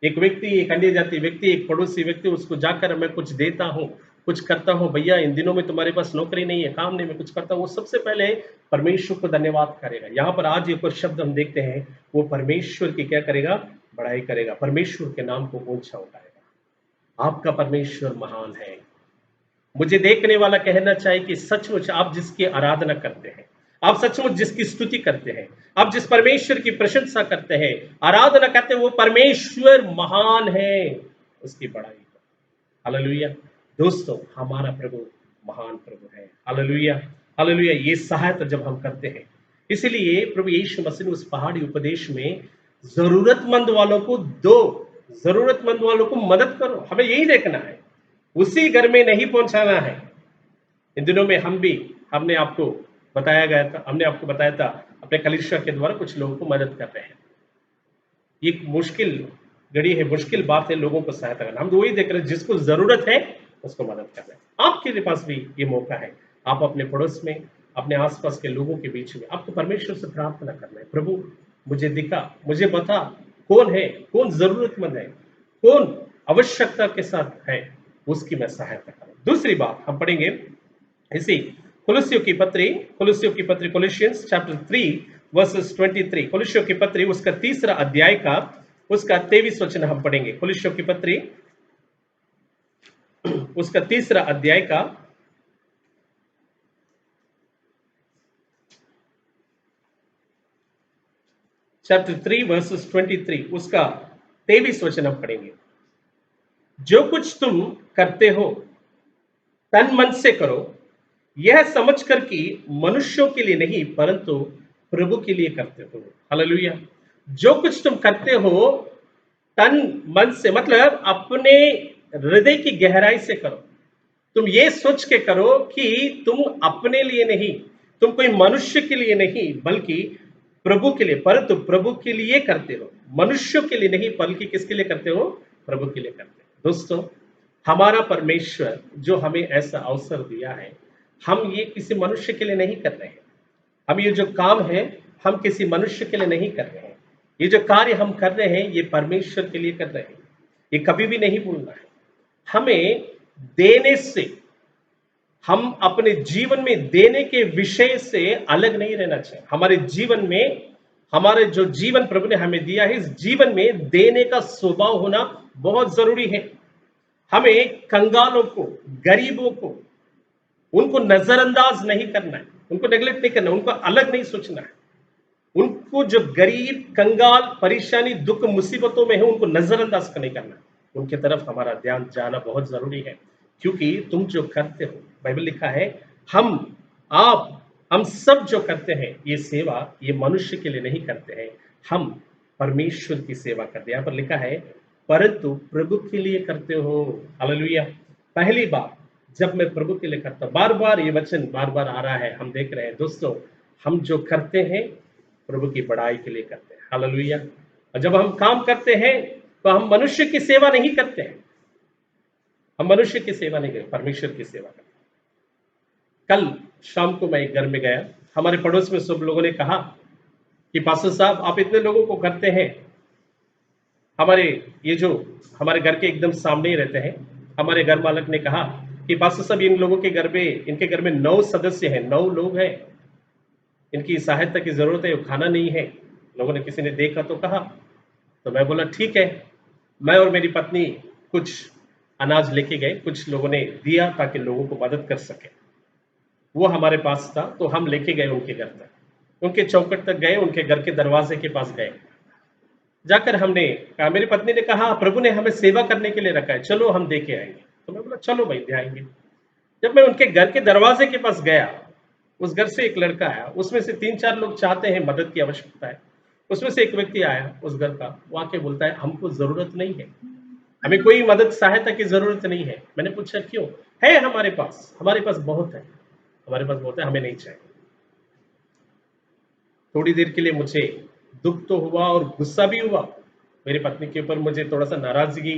एक व्यक्ति, एक अन्य जाति व्यक्ति, एक पड़ोसी व्यक्ति, उसको जाकर मैं कुछ देता हूँ, कुछ करता हूँ, भैया इन दिनों में तुम्हारे पास नौकरी नहीं है, काम नहीं, मैं कुछ करता हूँ, वो सबसे पहले परमेश्वर को धन्यवाद करेगा। यहाँ पर आज एक और शब्द हम देखते हैं, वो परमेश्वर की क्या करेगा? बड़ाई करेगा, परमेश्वर के नाम को ऊंचा उठाएगा। आपका परमेश्वर महान है। मुझे देखने वाला कहना चाहिए कि सचमुच आप जिसकी आराधना करते हैं, आप सचमुच जिसकी स्तुति करते हैं, आप जिस परमेश्वर की प्रशंसा करते हैं, आराधना करते हैं, वो परमेश्वर महान है, उसकी बड़ाई करो। हालेलुया। दोस्तों, हमारा प्रभु महान प्रभु है। Hallelujah, hallelujah. ये सहायता जब हम करते हैं, इसीलिए प्रभु यीशु मसीह ने उस पहाड़ी उपदेश में जरूरतमंद वालों को दो, जरूरतमंद वालों को मदद करो, हमें यही देखना है, उसी घर में नहीं पहुंचाना है। इन दिनों में हमने आपको बताया था, अपने कलीसिया के द्वारा कुछ लोगों को मदद कर रहे हैं। एक मुश्किल घड़ी है, मुश्किल बात है लोगों को सहायता करना। हम तो वही देख रहे हैं, जिसको जरूरत है उसको मदद कर रहे हैं। आपके पास भी ये मौका है, आप अपने पड़ोस में, अपने आसपास के लोगों के बीच में आपको परमेश्वर से प्रार्थना करना है, प्रभु मुझे दिखा, मुझे बता कौन है, कौन जरूरतमंद है, कौन आवश्यकता के साथ है, उसकी मैं सहायता करूं। दूसरी बात हम पढ़ेंगे इसी कुलुस्सियों की पत्री कोलोसियंस चैप्टर 3 वर्सेस 23, कुलुस्सियों की पत्री उसका तीसरा अध्याय का उसका 23 वचन हम पढ़ेंगे। कुलुस्सियों की पत्री उसका तीसरा अध्याय का चैप्टर 3 वर्सेस 23 उसका 23 वचन हम पढ़ेंगे। जो कुछ तुम करते हो तन मन से करो, यह समझकर कि मनुष्यों के लिए नहीं परंतु प्रभु के लिए करते हो। हालेलुया। जो कुछ तुम करते हो तन मन से, मतलब अपने हृदय की गहराई से करो। तुम ये सोच के करो कि तुम अपने लिए नहीं, तुम कोई मनुष्य के लिए नहीं, बल्कि प्रभु के लिए, परंतु प्रभु के लिए करते हो। मनुष्यों के लिए नहीं, बल्कि किसके लिए करते हो? प्रभु के लिए करते हो। दोस्तों, हमारा परमेश्वर जो हमें ऐसा अवसर दिया है, हम ये किसी मनुष्य के लिए नहीं कर रहे हैं। हम ये जो काम है, हम किसी मनुष्य के लिए नहीं कर रहे हैं। ये जो कार्य हम कर रहे हैं, ये परमेश्वर के लिए कर रहे हैं। ये कभी भी नहीं भूलना है। हमें देने से, हम अपने जीवन में देने के विषय से अलग नहीं रहना चाहिए। हमारे जीवन में, हमारे जो जीवन प्रभु ने हमें दिया है, इस जीवन में देने का स्वभाव होना बहुत जरूरी है। हमें कंगालों को, गरीबों को, उनको नजरअंदाज नहीं करना है, उनको नेग्लेक्ट नहीं करना, उनको अलग नहीं सोचना है। उनको जो गरीब, कंगाल, परेशानी, दुख, मुसीबतों में है, उनको नजरअंदाज नहीं करना, उनकी तरफ हमारा ध्यान जाना बहुत जरूरी है। क्योंकि तुम जो करते हो, बाइबल लिखा है, हम सब जो करते हैं ये सेवा, ये मनुष्य के लिए नहीं करते हैं, हम परमेश्वर की सेवा करते हैं। यहाँ पर लिखा है परंतु प्रभु के लिए करते हो। हालेलुया। पहली बार जब मैं प्रभु के लिए करता हूं, बार बार ये वचन बार बार आ रहा है, हम देख रहे हैं दोस्तों, हम जो करते हैं प्रभु की बड़ाई के लिए करते हैं। हालेलुया। और जब हम काम करते हैं तो हम मनुष्य की सेवा नहीं करते हैं, हम मनुष्य की सेवा नहीं करते, परमेश्वर की सेवा करते हैं। कल शाम को मैं एक घर में गया, हमारे पड़ोस में सब लोगों ने कहा कि पास्टर साहब आप इतने लोगों को करते हैं। हमारे ये जो हमारे घर के एकदम सामने ही रहते हैं, हमारे घर मालक ने कहा कि पास्टर साहब इन लोगों के घर में, इनके घर में 9 सदस्य हैं, 9 लोग हैं, इनकी सहायता की जरूरत है, खाना नहीं है। लोगों ने, किसी ने देखा तो कहा, तो मैं बोला ठीक है। मैं और मेरी पत्नी कुछ अनाज लेके गए, कुछ लोगों ने दिया ताकि लोगों को मदद कर सके। वो हमारे पास था तो हम लेके गए उनके घर तक, उनके चौखट तक गए, उनके घर के दरवाजे के पास गए। जाकर हमने कहा, मेरी पत्नी ने कहा प्रभु ने हमें सेवा करने के लिए रखा है, चलो हम दे के आएंगे। तो मैं बोला चलो भाई, दे आएंगे। जब मैं उनके घर के दरवाजे के पास गया, उस घर से एक लड़का आया, उसमें से 3-4 लोग चाहते हैं, मदद की आवश्यकता है। उसमें से एक व्यक्ति आया उस घर का, वो आके बोलता है हमको जरूरत नहीं है, हमें कोई मदद सहायता की जरूरत नहीं है। मैंने पूछा क्यों? है हमारे पास बहुत है, हमारे पास बहुत है, हमें नहीं चाहिए। थोड़ी देर के लिए मुझे दुख तो हुआ और गुस्सा भी हुआ, मेरी पत्नी के ऊपर मुझे थोड़ा सा नाराजगी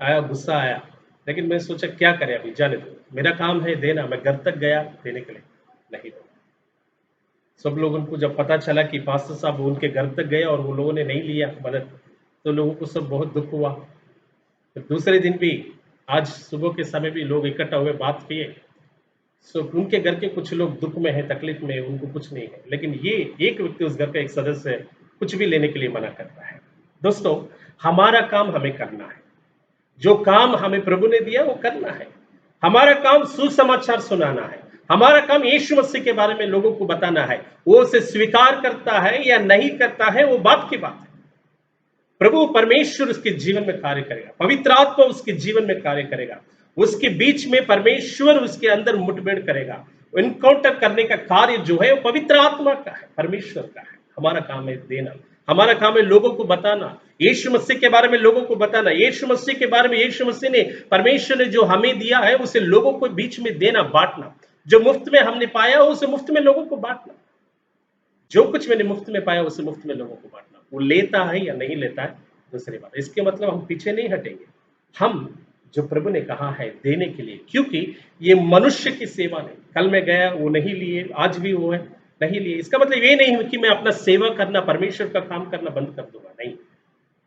आया, गुस्सा आया। लेकिन मैं सोचा क्या करें, अभी जाने दो, मेरा काम है देना। मैं घर तक गया देने के लिए, नहीं दो। सब लोगों को जब पता चला कि पास्टर साहब उनके घर तक गए और वो लोगों ने नहीं लिया मदद, तो लोगों को सब बहुत दुख हुआ। फिर दूसरे दिन भी, आज सुबह के समय भी लोग इकट्ठा हुए, बात किए। सो उनके घर के कुछ लोग दुख में है, तकलीफ में है, उनको कुछ नहीं है, लेकिन ये एक व्यक्ति, उस घर का एक सदस्य कुछ भी लेने के लिए मना करता है। दोस्तों, हमारा काम हमें करना है। जो काम हमें प्रभु ने दिया वो करना है। हमारा काम सुसमाचार सुनाना है। हमारा काम यीशु मसीह के बारे में लोगों को बताना है। वो उसे स्वीकार करता है या नहीं करता है, वो बात की बात है। प्रभु परमेश्वर उसके जीवन में कार्य करेगा, पवित्र आत्मा उसके जीवन में कार्य करेगा, उसके बीच में परमेश्वर उसके अंदर मुठभेड़ करेगा। इनकाउंटर करने का कार्य जो है वो पवित्र आत्मा का है, परमेश्वर का है। हमारा काम है देना, हमारा काम है लोगों को बताना, यीशु मसीह के बारे में लोगों को बताना, यीशु मसीह के बारे में, यीशु मसीह ने, परमेश्वर ने जो हमें दिया है उसे लोगों को बीच में देना, बांटना। जो मुफ्त में हमने पाया उसे मुफ्त में लोगों को बांटना। जो कुछ मैंने मुफ्त में पाया उसे मुफ्त में लोगों को बांटना। वो लेता है या नहीं लेता है दूसरी बात। इसके मतलब हम पीछे नहीं हटेंगे। हम, जो प्रभु ने कहा है देने के लिए, क्योंकि ये मनुष्य की सेवा नहीं। कल मैं गया, वो नहीं लिए, आज भी वो है नहीं लिए। इसका मतलब ये नहीं कि मैं अपना सेवा करना, परमेश्वर का काम करना बंद कर दूंगा, नहीं।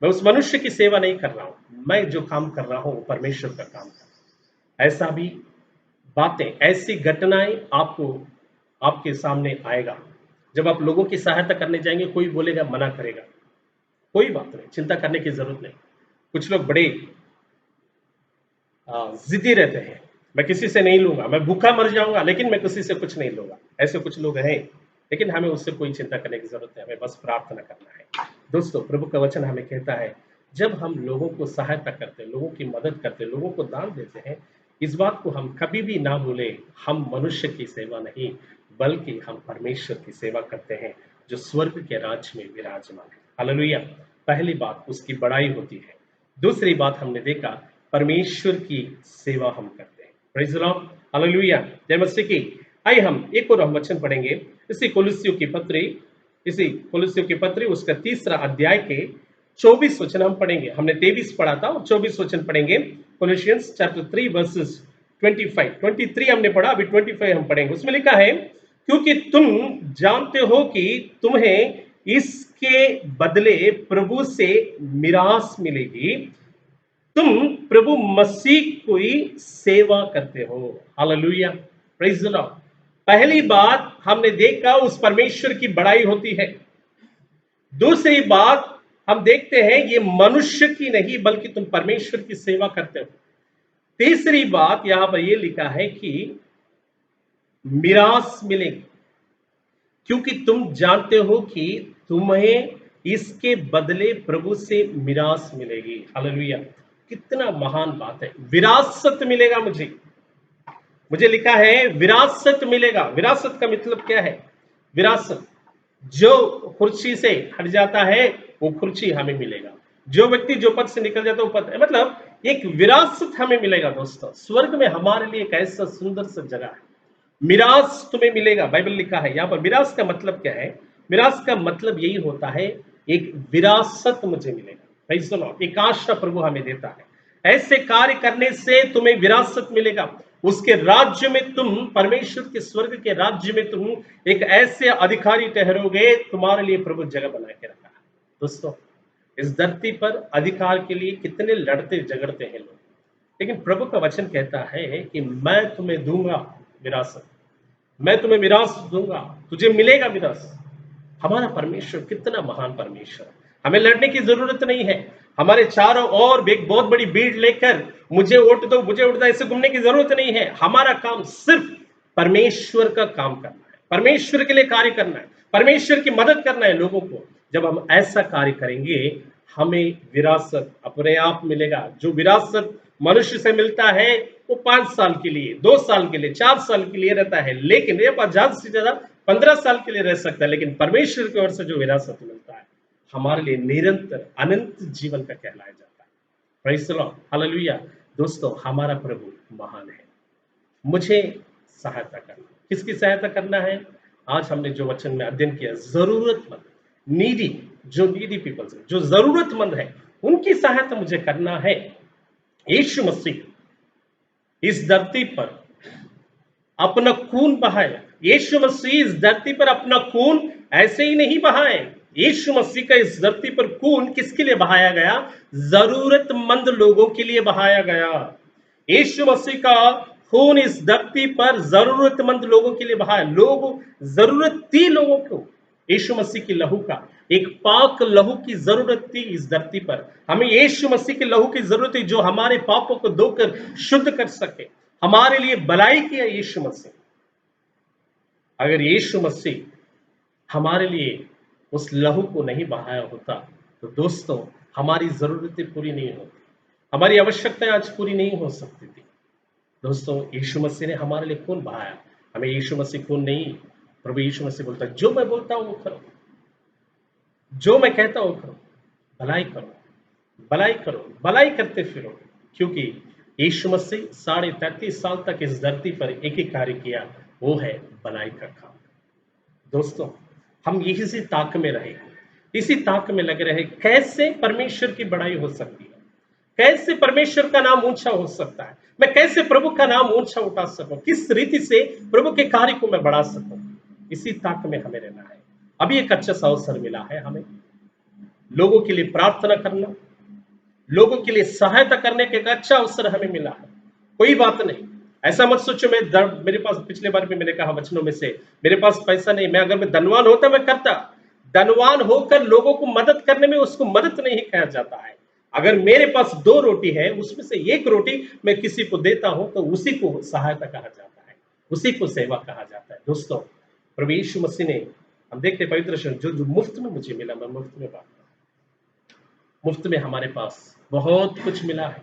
मैं उस मनुष्य की सेवा नहीं कर रहा हूं। मैं जो काम कर रहा हूं वो परमेश्वर का काम कर रहा हूं। ऐसा भी बातें, ऐसी घटनाएं आपको, आपके सामने आएगा। जब आप लोगों की सहायता करने जाएंगे, कोई बोलेगा, मना करेगा, कोई बात नहीं, चिंता करने की जरूरत नहीं। कुछ लोग बड़े जिद्दी रहते हैं, मैं किसी से नहीं लूंगा, मैं भूखा मर जाऊंगा लेकिन मैं किसी से कुछ नहीं लूंगा। ऐसे कुछ लोग हैं, लेकिन हमें उससे कोई चिंता करने की जरूरत नहीं, हमें बस प्रार्थना करना है। दोस्तों, प्रभु का वचन हमें कहता है, जब हम लोगों को सहायता करते हैं, लोगों की मदद करते हैं, लोगों को दान देते हैं, इस बात को हम कभी भी ना भूले, हम मनुष्य की सेवा नहीं बल्कि हम परमेश्वर की सेवा करते हैं, जो स्वर्ग के राज्य में विराजमान है। हालेलुया। पहली बात उसकी बड़ाई होती है। दूसरी बात हमने देखा, परमेश्वर की सेवा हम करते हैं। प्रेज़ द लॉर्ड, हालेलुया, जय मसीह की। आइए हम एक और हम वचन पढ़ेंगे, इसी कोलोसियों की पत्री उसका 3 अध्याय के 24 वचन हम पढ़ेंगे। हमने 23 पढ़ा था और 24 वचन पढ़ेंगे। कोलोसियंस चैप्टर 3 वर्सेस 25, 23 हमने पढ़ा, अभी 25 हम पढ़ेंगे। उसमें लिखा है, क्योंकि तुम जानते हो कि तुम्हें इसके बदले प्रभु से मिरास मिलेगी, तुम प्रभु मसीह की सेवा करते हो। Hallelujah, praise the Lord. पहली बात हमने देखा, उस परमेश्वर की बड़ाई होती है। दूसरी बात हम देखते हैं, ये मनुष्य की नहीं बल्कि तुम परमेश्वर की सेवा करते हो। तीसरी बात यहां पर यह लिखा है कि मिरास मिलेगी, क्योंकि तुम जानते हो कि तुम्हें इसके बदले प्रभु से मिरास मिलेगी। हालेलुया, कितना महान बात है। विरासत मिलेगा मुझे लिखा है विरासत मिलेगा। विरासत का मतलब क्या है? विरासत, जो कुर्सी से हट जाता है वो कुर्सी हमें मिलेगा, जो व्यक्ति जो पद से निकल जाता है वो पद, मतलब एक विरासत हमें मिलेगा। दोस्तों, स्वर्ग में हमारे लिए एक ऐसा सुंदर सा जगह है, मिरास तुम्हें मिलेगा। बाइबल लिखा है यहाँ पर। मिरास का मतलब क्या है? मिरास का मतलब यही होता है, एक विरासत मुझे मिलेगा। भाई सुनो, एक आशा प्रभु हमें देता है, ऐसे कार्य करने से तुम्हें विरासत मिलेगा। उसके राज्य में तुम, परमेश्वर के स्वर्ग के राज्य में तुम एक ऐसे अधिकारी ठहरोगे, तुम्हारे लिए प्रभु जगह बना के रखा है। दोस्तों, इस धरती पर अधिकार के लिए कितने लड़ते झगड़ते हैं लोग, लेकिन प्रभु का वचन कहता है कि मैं तुम्हें दूंगा विरासत, मैं तुम्हें मिरास दूंगा, तुझे मिलेगा मिरास। हमारा परमेश्वर कितना महान परमेश्वर है। हमें लड़ने की जरूरत नहीं है। हमारे चारों ओर एक बहुत बड़ी भीड़ लेकर मुझे वोट दो, मुझे वोट दो, ऐसे घूमने की जरूरत नहीं है। हमारा काम सिर्फ परमेश्वर का काम करना है, परमेश्वर के लिए कार्य करना है, परमेश्वर की मदद करना है लोगों को। जब हम ऐसा कार्य करेंगे, हमें विरासत अपने आप मिलेगा। जो विरासत मनुष्य से मिलता है वो 5 साल के लिए, 2 साल के लिए, 4 साल के लिए रहता है, लेकिन ये ज्यादा से ज्यादा 15 साल के लिए रह सकता है। लेकिन परमेश्वर की ओर से जो विरासत मिलता है हमारे लिए निरंतर अनंत जीवन का कहलाया जाता है। Praise the Lord, hallelujah. दोस्तों, हमारा प्रभु महान है। मुझे सहायता करना, किसकी सहायता करना है? आज हमने जो वचन में अध्ययन किया, जरूरतमंद, नीडी, जो नीडी पीपल्स, जो जरूरतमंद है, उनकी सहायता मुझे करना है। यीशु मसीह इस धरती पर अपना खून बहाया। यीशु मसीह इस धरती पर अपना खून ऐसे ही नहीं बहाए। यीशु मसीह का इस धरती पर खून किसके लिए बहाया गया? जरूरतमंद लोगों के लिए बहाया गया। यीशु मसीह का खून इस धरती पर जरूरतमंद लोगों के लिए बहाया। लोग जरूरत थी लोगों को यीशु मसीह की लहू का, एक पाक लहू की जरूरत थी इस धरती पर। हमें यीशु मसीह के लहू की जरूरत है जो हमारे पापों को धोकर शुद्ध कर सके। हमारे लिए भलाई किया यीशु मसीह। अगर यीशु मसीह हमारे लिए उस लहू को नहीं बहाया होता तो दोस्तों हमारी जरूरतें पूरी नहीं होती, हमारी आवश्यकताएं आज पूरी नहीं हो सकती थी। दोस्तों यीशु मसीह ने हमारे लिए खून बहाया। हमें यीशु मसीह खून नहीं, प्रभु यीशु मसीह बोलता है जो मैं बोलता हूं वो करो, जो मैं कहता हूं करो, भलाई करो, भलाई करो, भलाई करते फिरो। क्योंकि यीशु मसीह 33.5 साल तक इस धरती पर एक ही कार्य किया, वो है भलाई का काम। दोस्तों हम यही सी ताक में रहे, इसी ताक में लगे रहे कैसे परमेश्वर की बड़ाई हो सकती है, कैसे परमेश्वर का नाम ऊंचा हो सकता है, मैं कैसे प्रभु का नाम ऊंचा उठा सकूं, किस रीति से प्रभु के कार्य को मैं बढ़ा सकूं। इसी ताक में हमें रहना है। अभी एक अच्छा सा अवसर मिला है हमें लोगों के लिए प्रार्थना करना, लोगों के लिए सहायता करने का एक अच्छा अवसर हमें मिला है। कोई बात नहीं, ऐसा मत सोचो मैं मेरे पास, पिछले बार भी मैंने कहा वचनों में से, मेरे पास पैसा नहीं, मैं अगर मैं धनवान होता मैं करता। धनवान होकर लोगों को मदद करने में उसको मदद नहीं कहा जाता है। अगर मेरे पास 2 रोटी है उसमें से 1 रोटी मैं किसी को देता हूं तो उसी को सहायता कहा जाता है, उसी को सेवा कहा जाता है। दोस्तों प्रभु यीशु मसीह ने, हम देखते पवित्र जो मुफ्त में मुझे मिला मैं मुफ्त में बांटता, मुफ्त में हमारे पास बहुत कुछ मिला है।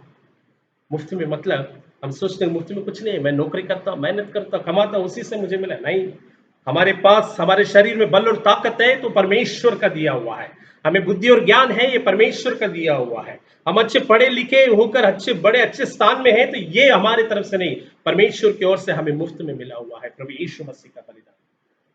मुफ्त में मतलब हम सोचते हैं मुफ्त में कुछ नहीं है, मैं नौकरी करता हूं, मेहनत करता हूं, कमाता हूं, उसी से मुझे मिला। नहीं, हमारे पास हमारे शरीर में बल और ताकत है तो परमेश्वर का दिया हुआ है। हमें बुद्धि और ज्ञान है, ये परमेश्वर का दिया हुआ है। हम अच्छे पढ़े लिखे होकर अच्छे बड़े अच्छे स्थान में हैं तो ये हमारी तरफ से नहीं, परमेश्वर की ओर से हमें मुफ्त में मिला हुआ है, प्रभु यीशु मसीह का बलिदान।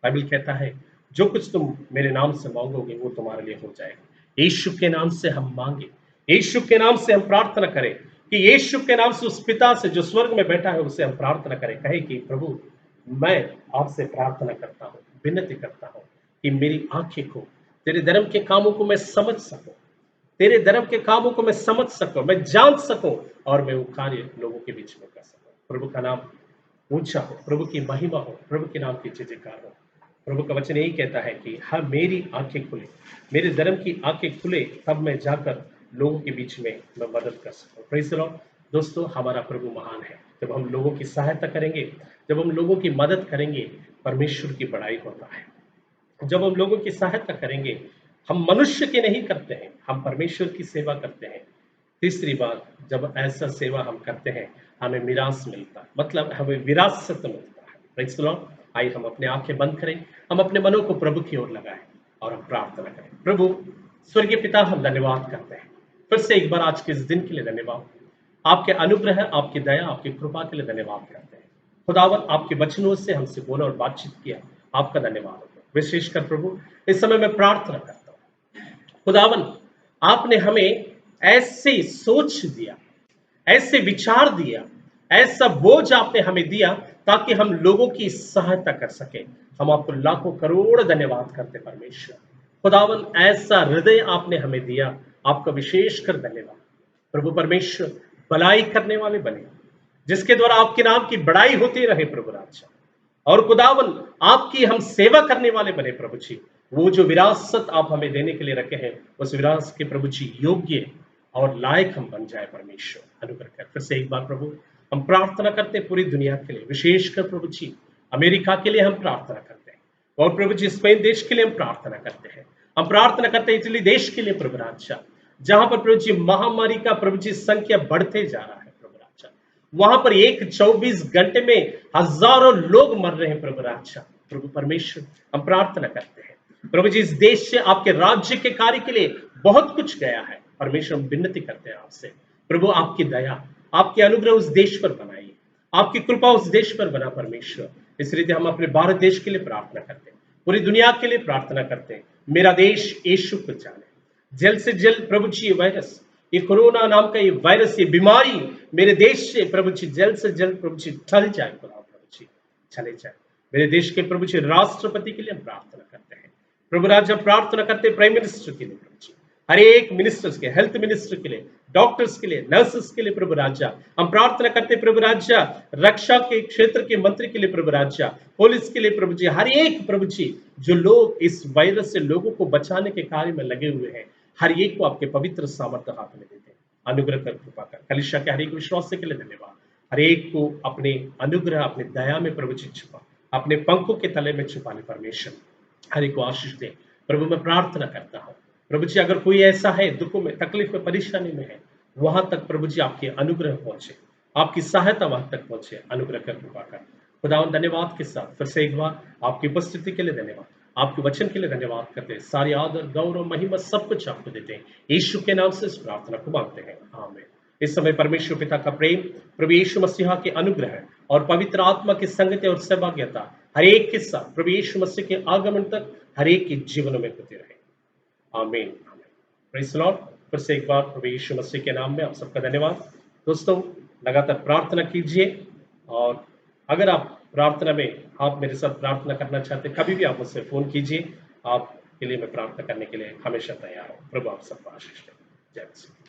बाइबल कहता है जो कुछ तुम मेरे नाम से मांगोगे वो तुम्हारे लिए हो जाएगा। यीशु के नाम से हम मांगे, यीशु के नाम से हम प्रार्थना करें कि यीशु के नाम से उस पिता से जो स्वर्ग में बैठा है उससे हम प्रार्थना करें, कहे कि प्रभु मैं आपसे प्रार्थना करता हूँ, विनती करता हूँ कि मेरी आंखें को तेरे धर्म के कामों को मैं समझ सकूं, तेरे धर्म के कामों को मैं समझ सकूं, मैं जान सकूं और मैं वो कार्य लोगों के बीच में कर सकूं। प्रभु का नाम ऊंचा हो, प्रभु की महिमा हो, प्रभु के नाम की जय जयकार हो। प्रभु का वचन यही कहता है कि हाँ मेरी आंखें खुले, मेरे धर्म की आंखें खुले, तब मैं जाकर लोगों के बीच में मैं मदद कर सकूं। Praise the Lord. दोस्तों हमारा प्रभु महान है। जब हम लोगों की सहायता करेंगे, जब हम लोगों की मदद करेंगे, परमेश्वर की बड़ाई होता है। जब हम लोगों की सहायता करेंगे, हम मनुष्य की नहीं करते हैं, हम परमेश्वर की सेवा करते हैं। तीसरी बात, जब ऐसा सेवा हम करते हैं हमें मिरास मिलता है, मतलब हमें विरासत मिलता है। Praise the Lord. आइए हम अपने आंखें बंद करें, हम अपने मनों को प्रभु की ओर लगाएं और हम प्रार्थना करें। प्रभु स्वर्गीय पिता, हम धन्यवाद करते हैं फिर से एक बार आज के इस दिन के लिए धन्यवाद, आपके अनुग्रह, आपकी दया, आपकी कृपा के लिए धन्यवाद करते हैं। खुदावन आपके वचनों से हमसे बोला और बातचीत किया, आपका धन्यवाद हो। विशेषकर प्रभु इस समय मैं प्रार्थना करता हूँ खुदावन, आपने हमें ऐसे सोच दिया, ऐसे विचार दिया, ऐसा बोझ आपने हमें दिया ताकि हम लोगों की सहायता कर सके। हम आपको लाखों करोड़ धन्यवाद करते परमेश्वर। खुदावन ऐसा हृदय आपने हमें दिया, आपका विशेष कर धन्यवाद। प्रभु परमेश्वर भलाई करने वाले बने, जिसके द्वारा आपके नाम की बड़ाई होती रहे प्रभु राजा। और खुदावन आपकी हम सेवा करने वाले बने प्रभु जी। वो जो विरासत आप हमें देने के लिए रखे हैं उस विरासत के प्रभु जी योग्य और लायक हम बन जाए परमेश्वर। अनुग्रह कर। फिर से एक बार प्रभु हम प्रार्थना करते हैं पूरी दुनिया के लिए, विशेषकर प्रभु जी अमेरिका के लिए हम प्रार्थना करते हैं, और प्रभु जी स्पेन देश के लिए हम प्रार्थना करते हैं, हम प्रार्थना करते हैं इटली देश के लिए प्रभु राजा, जहां पर प्रभु जी महामारी का प्रभु जी संख्या बढ़ते जा रहा है प्रभु राजा। वहां पर एक 24 घंटे में हजारों लोग मर रहे हैं प्रभु राजा। प्रभु परमेश्वर हम प्रार्थना करते हैं प्रभु जी इस देश से आपके राज्य के कार्य के लिए बहुत कुछ गया है परमेश्वर, हम विनती करते हैं आपसे प्रभु आपकी दया, आपके अनुग्रह उस देश पर बनाइए, आपकी कृपा उस देश पर बना परमेश्वर। इस रीति हम अपने भारत देश के लिए प्रार्थना करते हैं, पूरी दुनिया के लिए प्रार्थना करते हैं। मेरा देश यीशु को जाने, जल्द से जल्द प्रभु जी वायरस ये कोरोना नाम का ये वायरस, ये बीमारी मेरे देश से प्रभु जी जल्द से जल्द प्रभु जी टल जाए, खुदा प्रभु जी चले जाए। मेरे देश के प्रभु जी राष्ट्रपति के लिए हम प्रार्थना करते हैं। प्रभु राज हम प्रार्थना करते हैं प्राइम मिनिस्टर के लिए प्रभु जी, हर एक मिनिस्टर्स के, हेल्थ मिनिस्टर के लिए, डॉक्टर्स के लिए, नर्सेस के लिए प्रभु राजा हम प्रार्थना करते हैं। प्रभु राजा रक्षा के क्षेत्र के मंत्री के लिए प्रभु राजा, पुलिस के लिए प्रभु जी, हर एक प्रभु जी जो लोग इस वायरस से लोगों को बचाने के कार्य में लगे हुए हैं, हर एक को आपके पवित्र सामर्थ्य हाथ में देते हैं। अनुग्रह कर, कृपा कर। कलिशा के हर एक विश्वास के लिए धन्यवाद। हर एक को अपने अनुग्रह, अपने दया में प्रभु जी छुपा, अपने पंखों के तले में छुपाने परमेश्वर हर एक को आशीष दे। प्रभु मैं प्रार्थना करता हूँ प्रभु जी, अगर कोई ऐसा है दुखों में, तकलीफ में, परेशानी में है, वहां तक प्रभु जी आपके अनुग्रह पहुंचे, आपकी सहायता वहां तक पहुंचे। अनुग्रह कर, कृपा कर। खुदावन धन्यवाद के साथ फिर से एक बार आपकी उपस्थिति के लिए धन्यवाद, आपके वचन के लिए धन्यवाद करते हैं। सारी आदर, गौरव, महिमा सब कुछ आपको देते हैं। यीशु के नाम से इस प्रार्थना को मांगते हैं, आमीन। इस समय परमेश्वर पिता का प्रेम, प्रभु यीशु मसीह के अनुग्रह और पवित्र आत्मा की संगति और सहभागिता हर एक के साथ प्रभु यीशु मसीह के आगमन तक हर एक के जीवन में होती रहे, आमीन। Praise the Lord. फिर से एक बार प्रभु यीशु मसीह के नाम में आप सबका धन्यवाद। दोस्तों लगातार प्रार्थना कीजिए, और अगर आप प्रार्थना में आप मेरे साथ प्रार्थना करना चाहते हैं, कभी भी आप मुझसे फोन कीजिए। आपके लिए मैं प्रार्थना करने के लिए हमेशा तैयार हूँ। प्रभु आप सबको आशीष दे। जय मसीह।